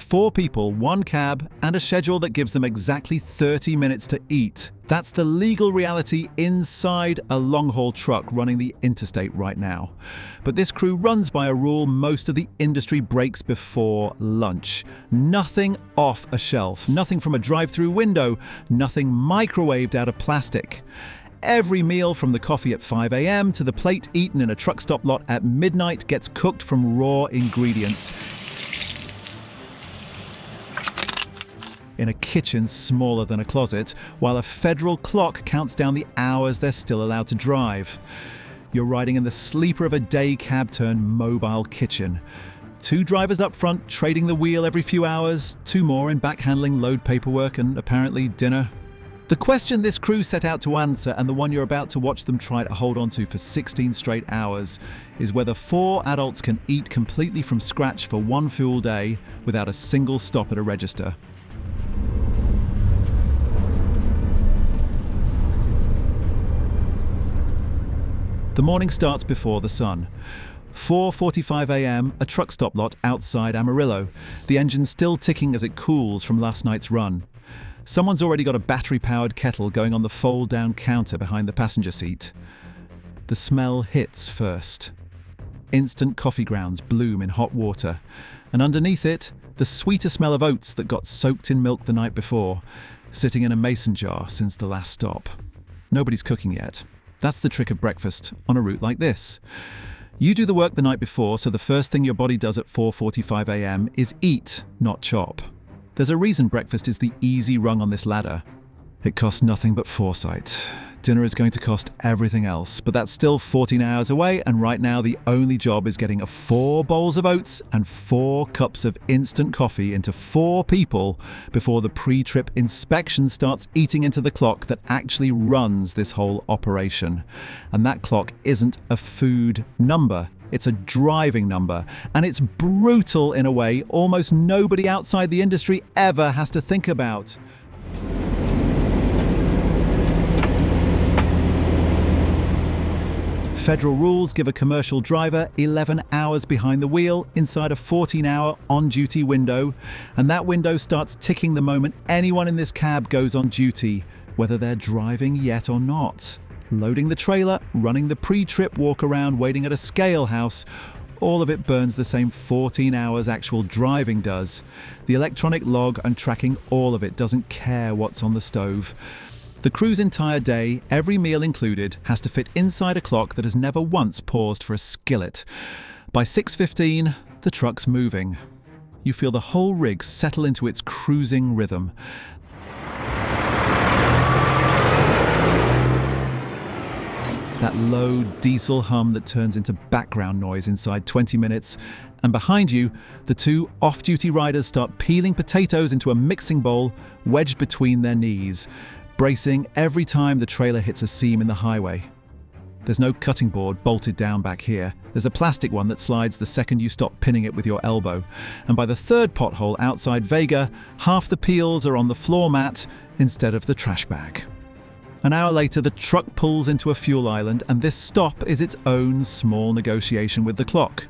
4 people, 1 cab, and a schedule that gives them exactly 30 minutes to eat. That's the legal reality inside a long-haul truck running the interstate right now. But this crew runs by a rule most of the industry breaks before lunch. Nothing off a shelf, nothing from a drive-through window, nothing microwaved out of plastic. Every meal from the coffee at 5 a.m. to the plate eaten in a truck stop lot at midnight gets cooked from raw ingredients in a kitchen smaller than a closet, while a federal clock counts down the hours they're still allowed to drive. You're riding in the sleeper of a day cab turned mobile kitchen. 2 drivers up front trading the wheel every few hours, 2 more in back handling load paperwork and apparently dinner. The question this crew set out to answer, and the one you're about to watch them try to hold on to for 16 straight hours, is whether 4 adults can eat completely from scratch for 1 full day without a single stop at a register. The morning starts before the sun. 4:45 a.m., a truck stop lot outside Amarillo. The engine still ticking as it cools from last night's run. Someone's already got a battery-powered kettle going on the fold-down counter behind the passenger seat. The smell hits first. Instant coffee grounds bloom in hot water, and underneath it, the sweeter smell of oats that got soaked in milk the night before, sitting in a mason jar since the last stop. Nobody's cooking yet. That's the trick of breakfast on a route like this. You do the work the night before, so the first thing your body does at 4:45 a.m. is eat, not chop. There's a reason breakfast is the easy rung on this ladder. It costs nothing but foresight. Dinner is going to cost everything else, but that's still 14 hours away, and right now the only job is getting 4 bowls of oats and 4 cups of instant coffee into 4 people before the pre-trip inspection starts eating into the clock that actually runs this whole operation. And that clock isn't a food number. It's a driving number, and it's brutal in a way almost nobody outside the industry ever has to think about. Federal rules give a commercial driver 11 hours behind the wheel inside a 14-hour on-duty window, and that window starts ticking the moment anyone in this cab goes on duty, whether they're driving yet or not. Loading the trailer, running the pre-trip walk around, waiting at a scale house, all of it burns the same 14 hours actual driving does. The electronic log and tracking all of it doesn't care what's on the stove. The crew's entire day, every meal included, has to fit inside a clock that has never once paused for a skillet. By 6:15, the truck's moving. You feel the whole rig settle into its cruising rhythm. That low diesel hum that turns into background noise inside 20 minutes. And behind you, the 2 off-duty riders start peeling potatoes into a mixing bowl wedged between their knees, bracing every time the trailer hits a seam in the highway. There's no cutting board bolted down back here. There's a plastic one that slides the second you stop pinning it with your elbow. And by the 3rd pothole outside Vega, half the peels are on the floor mat instead of the trash bag. An hour later, the truck pulls into a fuel island, and this stop is its own small negotiation with the clock.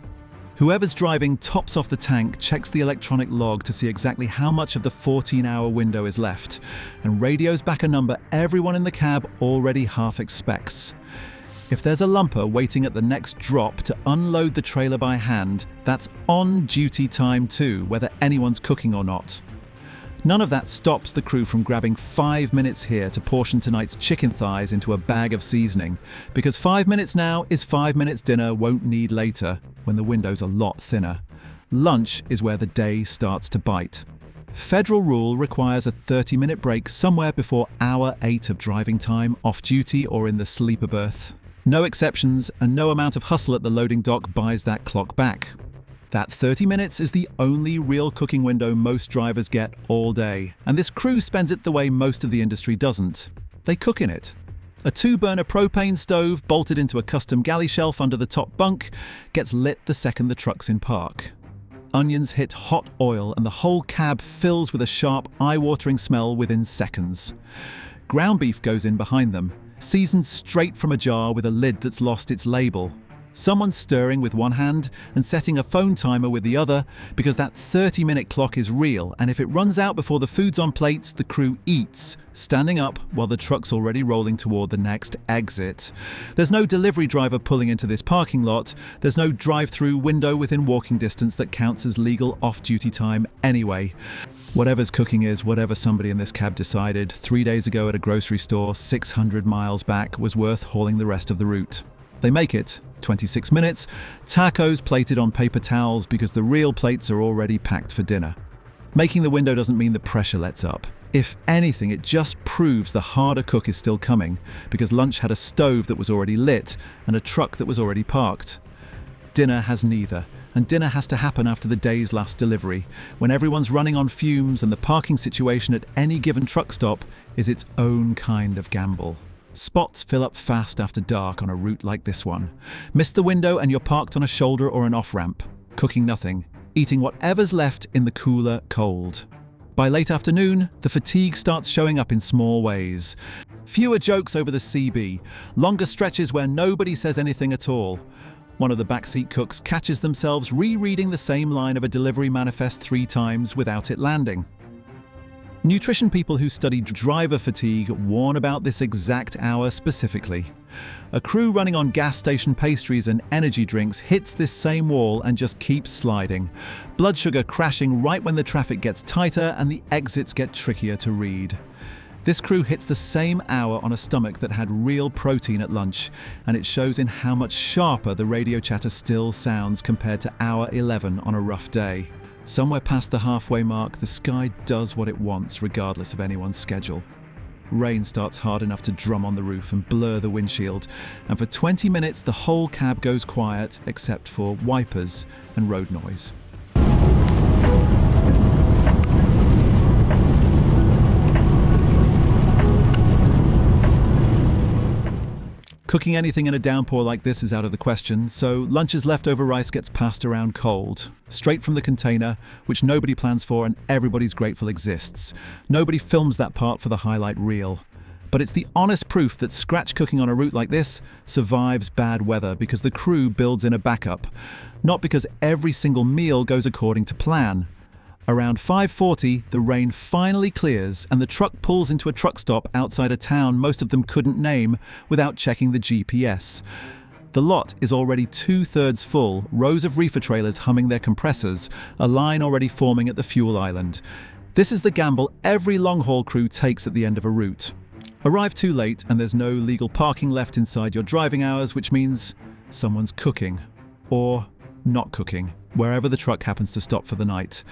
Whoever's driving tops off the tank, checks the electronic log to see exactly how much of the 14-hour window is left, and radios back a number everyone in the cab already half expects. If there's a lumper waiting at the next drop to unload the trailer by hand, that's on-duty time too, whether anyone's cooking or not. None of that stops the crew from grabbing 5 minutes here to portion tonight's chicken thighs into a bag of seasoning, because 5 minutes now is 5 minutes dinner won't need later, when the window's a lot thinner. Lunch is where the day starts to bite. Federal rule requires a 30-minute break somewhere before hour 8 of driving time, off-duty or in the sleeper berth. No exceptions, and no amount of hustle at the loading dock buys that clock back. That 30 minutes is the only real cooking window most drivers get all day, and this crew spends it the way most of the industry doesn't. They cook in it. A 2-burner propane stove bolted into a custom galley shelf under the top bunk gets lit the second the truck's in park. Onions hit hot oil and the whole cab fills with a sharp, eye-watering smell within seconds. Ground beef goes in behind them, seasoned straight from a jar with a lid that's lost its label. Someone's stirring with one hand and setting a phone timer with the other because that 30-minute clock is real, and if it runs out before the food's on plates, the crew eats, standing up while the truck's already rolling toward the next exit. There's no delivery driver pulling into this parking lot. There's no drive-through window within walking distance that counts as legal off-duty time anyway. Whatever's cooking is whatever somebody in this cab decided 3 days ago at a grocery store 600 miles back was worth hauling the rest of the route. They make it, 26 minutes, tacos plated on paper towels because the real plates are already packed for dinner. Making the window doesn't mean the pressure lets up. If anything, it just proves the harder cook is still coming because lunch had a stove that was already lit and a truck that was already parked. Dinner has neither, and dinner has to happen after the day's last delivery, when everyone's running on fumes and the parking situation at any given truck stop is its own kind of gamble. Spots fill up fast after dark on a route like this one. Miss the window and you're parked on a shoulder or an off-ramp, cooking nothing, eating whatever's left in the cooler cold. By late afternoon, the fatigue starts showing up in small ways. Fewer jokes over the CB, longer stretches where nobody says anything at all. One of the backseat cooks catches themselves rereading the same line of a delivery manifest 3 times without it landing. Nutrition people who study driver fatigue warn about this exact hour specifically. A crew running on gas station pastries and energy drinks hits this same wall and just keeps sliding. Blood sugar crashing right when the traffic gets tighter and the exits get trickier to read. This crew hits the same hour on a stomach that had real protein at lunch, and it shows in how much sharper the radio chatter still sounds compared to hour 11 on a rough day. Somewhere past the halfway mark, the sky does what it wants regardless of anyone's schedule. Rain starts hard enough to drum on the roof and blur the windshield, and for 20 minutes the whole cab goes quiet except for wipers and road noise. Cooking anything in a downpour like this is out of the question, so lunch's leftover rice gets passed around cold, straight from the container, which nobody plans for and everybody's grateful exists. Nobody films that part for the highlight reel. But it's the honest proof that scratch cooking on a route like this survives bad weather because the crew builds in a backup, not because every single meal goes according to plan. Around 5:40, the rain finally clears and the truck pulls into a truck stop outside a town most of them couldn't name without checking the GPS. The lot is already 2/3 full, rows of reefer trailers humming their compressors, a line already forming at the fuel island. This is the gamble every long-haul crew takes at the end of a route. Arrive too late and there's no legal parking left inside your driving hours, which means someone's cooking. Or not cooking, wherever the truck happens to stop for the night.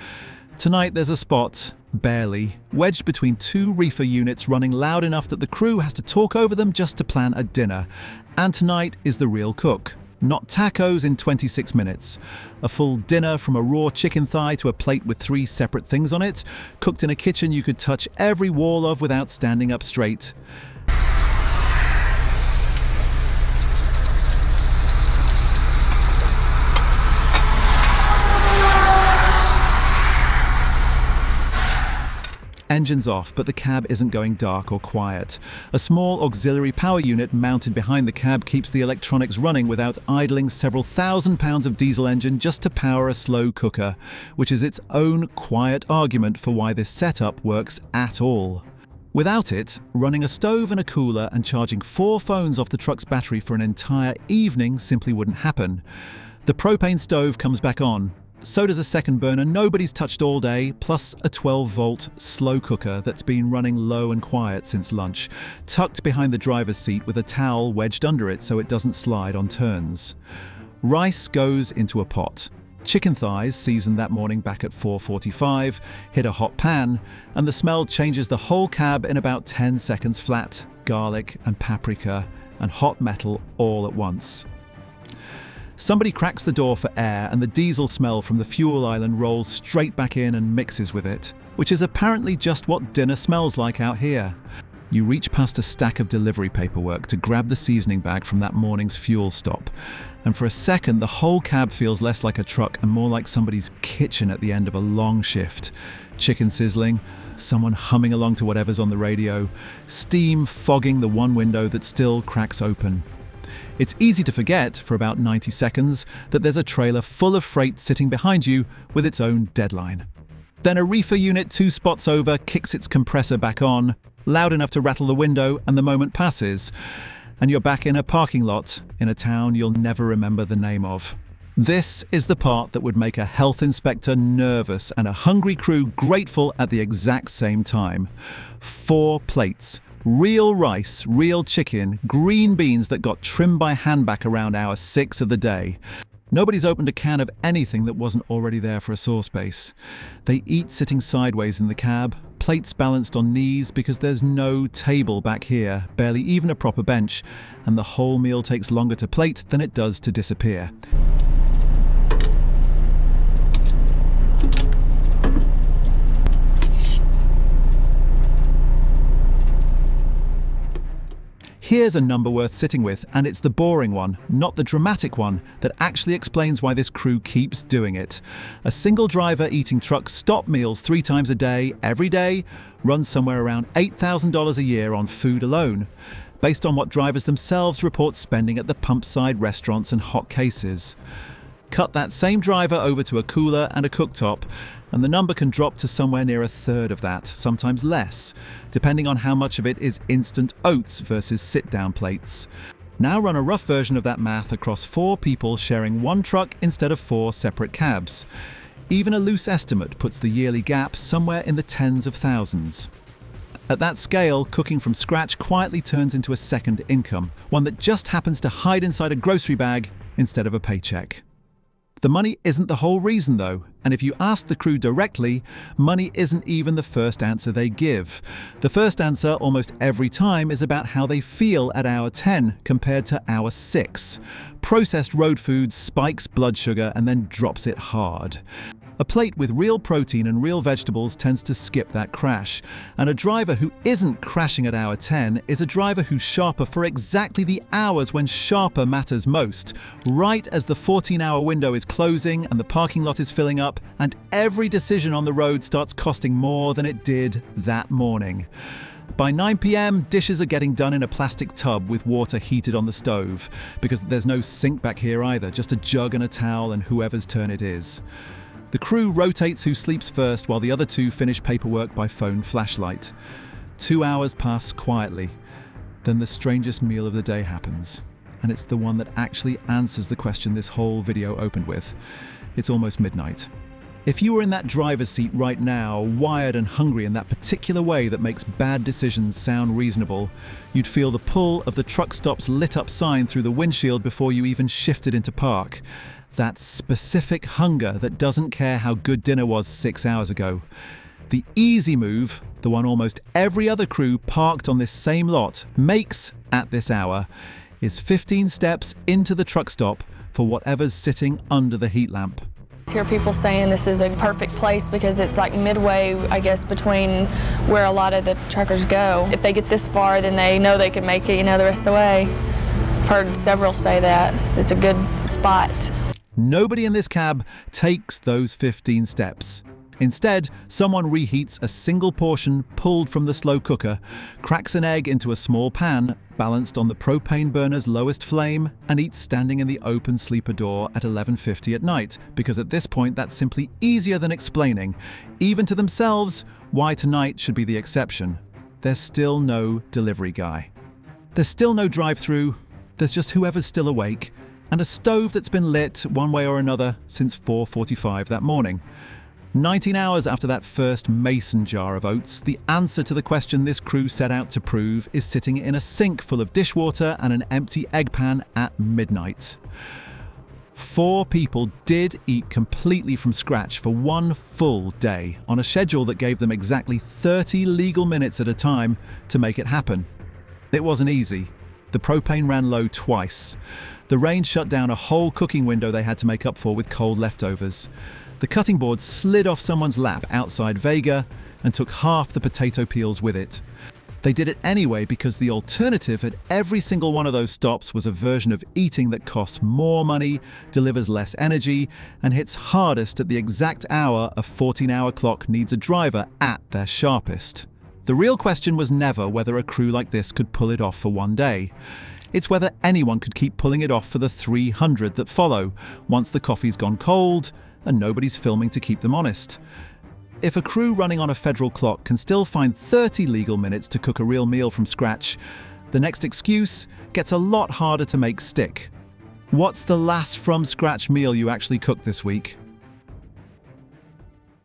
Tonight there's a spot, barely, wedged between 2 reefer units running loud enough that the crew has to talk over them just to plan a dinner. And tonight is the real cook. Not tacos in 26 minutes. A full dinner from a raw chicken thigh to a plate with 3 separate things on it, cooked in a kitchen you could touch every wall of without standing up straight. Engine's off, but the cab isn't going dark or quiet. A small auxiliary power unit mounted behind the cab keeps the electronics running without idling several thousand pounds of diesel engine just to power a slow cooker, which is its own quiet argument for why this setup works at all. Without it, running a stove and a cooler and charging 4 phones off the truck's battery for an entire evening simply wouldn't happen. The propane stove comes back on. So does a second burner nobody's touched all day, plus a 12-volt slow cooker that's been running low and quiet since lunch, tucked behind the driver's seat with a towel wedged under it so it doesn't slide on turns. Rice goes into a pot. Chicken thighs, seasoned that morning back at 4:45, hit a hot pan, and the smell changes the whole cab in about 10 seconds flat, garlic and paprika and hot metal all at once. Somebody cracks the door for air and the diesel smell from the fuel island rolls straight back in and mixes with it, which is apparently just what dinner smells like out here. You reach past a stack of delivery paperwork to grab the seasoning bag from that morning's fuel stop, and for a second the whole cab feels less like a truck and more like somebody's kitchen at the end of a long shift. Chicken sizzling, someone humming along to whatever's on the radio, steam fogging the one window that still cracks open. It's easy to forget, for about 90 seconds, that there's a trailer full of freight sitting behind you with its own deadline. Then a reefer unit 2 spots over kicks its compressor back on, loud enough to rattle the window, and the moment passes, and you're back in a parking lot in a town you'll never remember the name of. This is the part that would make a health inspector nervous and a hungry crew grateful at the exact same time. 4 plates. Real rice, real chicken, green beans that got trimmed by hand back around hour 6 of the day. Nobody's opened a can of anything that wasn't already there for a sauce base. They eat sitting sideways in the cab, plates balanced on knees because there's no table back here, barely even a proper bench, and the whole meal takes longer to plate than it does to disappear. Here's a number worth sitting with, and it's the boring one, not the dramatic one, that actually explains why this crew keeps doing it. A single driver eating truck stop meals 3 times a day, every day, runs somewhere around $8,000 a year on food alone, based on what drivers themselves report spending at the pump-side restaurants and hot cases. Cut that same driver over to a cooler and a cooktop, and the number can drop to somewhere near a third of that, sometimes less, depending on how much of it is instant oats versus sit-down plates. Now run a rough version of that math across 4 people sharing 1 truck instead of 4 separate cabs. Even a loose estimate puts the yearly gap somewhere in the tens of thousands. At that scale, cooking from scratch quietly turns into a second income, one that just happens to hide inside a grocery bag instead of a paycheck. The money isn't the whole reason though, and if you ask the crew directly, money isn't even the first answer they give. The first answer almost every time is about how they feel at hour 10 compared to hour 6. Processed road food spikes blood sugar and then drops it hard. A plate with real protein and real vegetables tends to skip that crash, and a driver who isn't crashing at hour 10 is a driver who's sharper for exactly the hours when sharper matters most, right as the 14-hour window is closing and the parking lot is filling up, and every decision on the road starts costing more than it did that morning. By 9 p.m, dishes are getting done in a plastic tub with water heated on the stove, because there's no sink back here either, just a jug and a towel and whoever's turn it is. The crew rotates who sleeps first while the other 2 finish paperwork by phone flashlight. 2 hours pass quietly. Then the strangest meal of the day happens. And it's the one that actually answers the question this whole video opened with. It's almost midnight. If you were in that driver's seat right now, wired and hungry in that particular way that makes bad decisions sound reasonable, you'd feel the pull of the truck stop's lit up sign through the windshield before you even shifted into park. That specific hunger that doesn't care how good dinner was 6 hours ago. The easy move, the one almost every other crew parked on this same lot makes at this hour, is 15 steps into the truck stop for whatever's sitting under the heat lamp. I hear people saying this is a perfect place because it's like midway, I guess, between where a lot of the truckers go. If they get this far, then they know they can make it, the rest of the way. I've heard several say that. It's a good spot. Nobody in this cab takes those 15 steps. Instead, someone reheats a single portion pulled from the slow cooker, cracks an egg into a small pan, balanced on the propane burner's lowest flame, and eats standing in the open sleeper door at 11:50 at night, because at this point that's simply easier than explaining, even to themselves, why tonight should be the exception. There's still no delivery guy. There's still no drive-through, there's just whoever's still awake, and a stove that's been lit one way or another since 4:45 that morning. 19 hours after that first mason jar of oats, the answer to the question this crew set out to prove is sitting in a sink full of dishwater and an empty egg pan at midnight. 4 people did eat completely from scratch for 1 full day on a schedule that gave them exactly 30 legal minutes at a time to make it happen. It wasn't easy. The propane ran low twice. The rain shut down a whole cooking window they had to make up for with cold leftovers. The cutting board slid off someone's lap outside Vega and took half the potato peels with it. They did it anyway because the alternative at every single one of those stops was a version of eating that costs more money, delivers less energy, and hits hardest at the exact hour a 14-hour clock needs a driver at their sharpest. The real question was never whether a crew like this could pull it off for one day. It's whether anyone could keep pulling it off for the 300 that follow, once the coffee's gone cold and nobody's filming to keep them honest. If a crew running on a federal clock can still find 30 legal minutes to cook a real meal from scratch, the next excuse gets a lot harder to make stick. What's the last from-scratch meal you actually cooked this week?